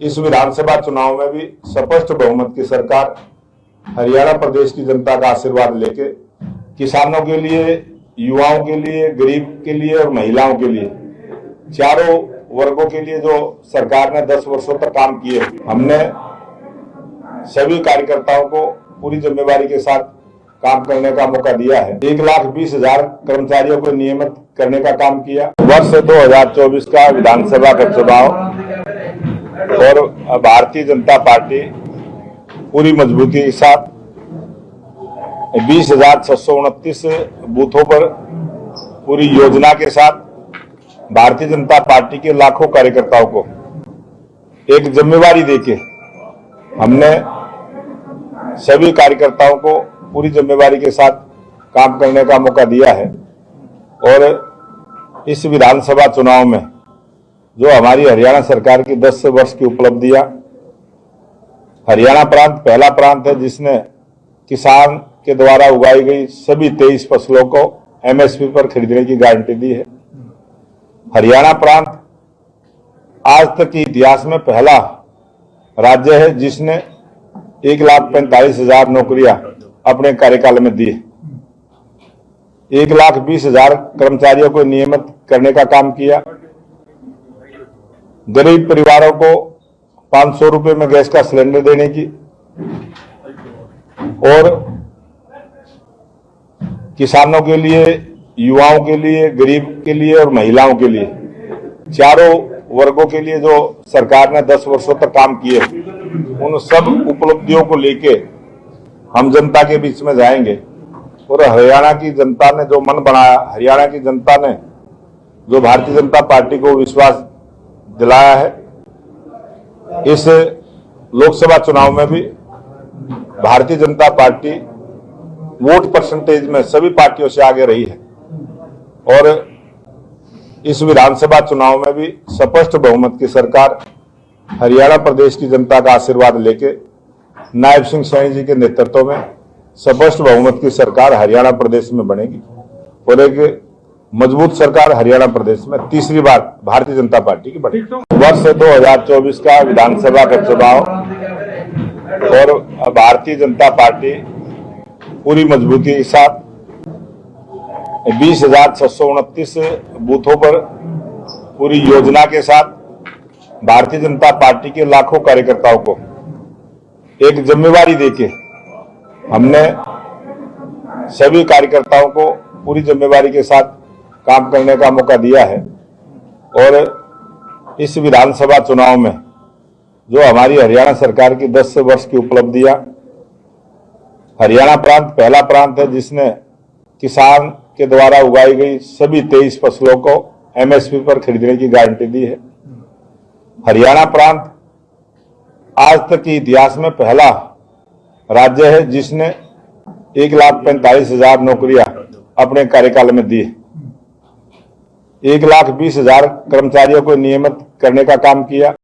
इस विधानसभा चुनाव में भी स्पष्ट बहुमत की सरकार हरियाणा प्रदेश की जनता का आशीर्वाद लेके किसानों के लिए, युवाओं के लिए, गरीब के लिए और महिलाओं के लिए, चारों वर्गों के लिए जो सरकार ने 10 वर्षों तक काम किए, हमने सभी कार्यकर्ताओं को पूरी जिम्मेवारी के साथ काम करने का मौका दिया है। 1,20,000 कर्मचारियों को नियमित करने का काम किया। वर्ष 2024 का विधानसभा का चुनाव और भारतीय जनता पार्टी पूरी मजबूती के साथ 20,629 बूथों पर पूरी योजना के साथ भारतीय जनता पार्टी के लाखों कार्यकर्ताओं को एक जिम्मेवारी देके हमने सभी कार्यकर्ताओं को पूरी जिम्मेवारी के साथ काम करने का मौका दिया है। और इस विधानसभा चुनाव में जो हमारी हरियाणा सरकार की 10 वर्ष की उपलब्धियां, हरियाणा प्रांत पहला प्रांत है जिसने किसान के द्वारा उगाई गई सभी 23 फसलों को एमएसपी पर खरीदने की गारंटी दी है। हरियाणा प्रांत आज तक के इतिहास में पहला राज्य है जिसने 1,45,000 नौकरियां अपने कार्यकाल में दी। 1,20,000 कर्मचारियों को नियमित करने का काम किया। गरीब परिवारों को 500 रुपए में गैस का सिलेंडर देने की और किसानों के लिए, युवाओं के लिए, गरीब के लिए और महिलाओं के लिए, चारों वर्गों के लिए जो सरकार ने 10 वर्षों तक काम किए, उन सब उपलब्धियों को लेके हम जनता के बीच में जाएंगे। और हरियाणा की जनता ने जो मन बनाया, हरियाणा की जनता ने जो भारतीय जनता पार्टी को विश्वास दिलाया है, इस लोकसभा चुनाव में भी Bharatiya Janata party vote percentage में सभी पार्टियों से आगे रही है। और इस विधानसभा चुनाव में भी स्पष्ट बहुमत की सरकार हरियाणा प्रदेश की जनता का आशीर्वाद लेके नायब सिंह सैनी जी के नेतृत्व में स्पष्ट बहुमत की सरकार हरियाणा प्रदेश में बनेगी और एक मजबूत सरकार हरियाणा प्रदेश में तीसरी बार भारतीय जनता पार्टी की बनेगी। वर्ष 2024 का विधानसभा का चुनाव और भारतीय जनता पार्टी पूरी मजबूती के साथ 20,629 बूथों पर पूरी योजना के साथ भारतीय जनता पार्टी के लाखों कार्यकर्ताओं को एक जिम्मेवारी देके हमने सभी कार्यकर्ताओं को पूरी जिम्मेवारी के साथ काम करने का मौका दिया है। और इस विधानसभा चुनाव में जो हमारी हरियाणा सरकार की 10 वर्ष की उपलब्धियां, हरियाणा प्रांत पहला प्रांत है जिसने किसान के द्वारा उगाई गई सभी 23 फसलों को एमएसपी पर खरीदने की गारंटी दी है। हरियाणा प्रांत आज तक के इतिहास में पहला राज्य है जिसने 1,45,000 नौकरियां अपने कार्यकाल में दी। 1,20,000 कर्मचारियों को नियमित करने का काम किया।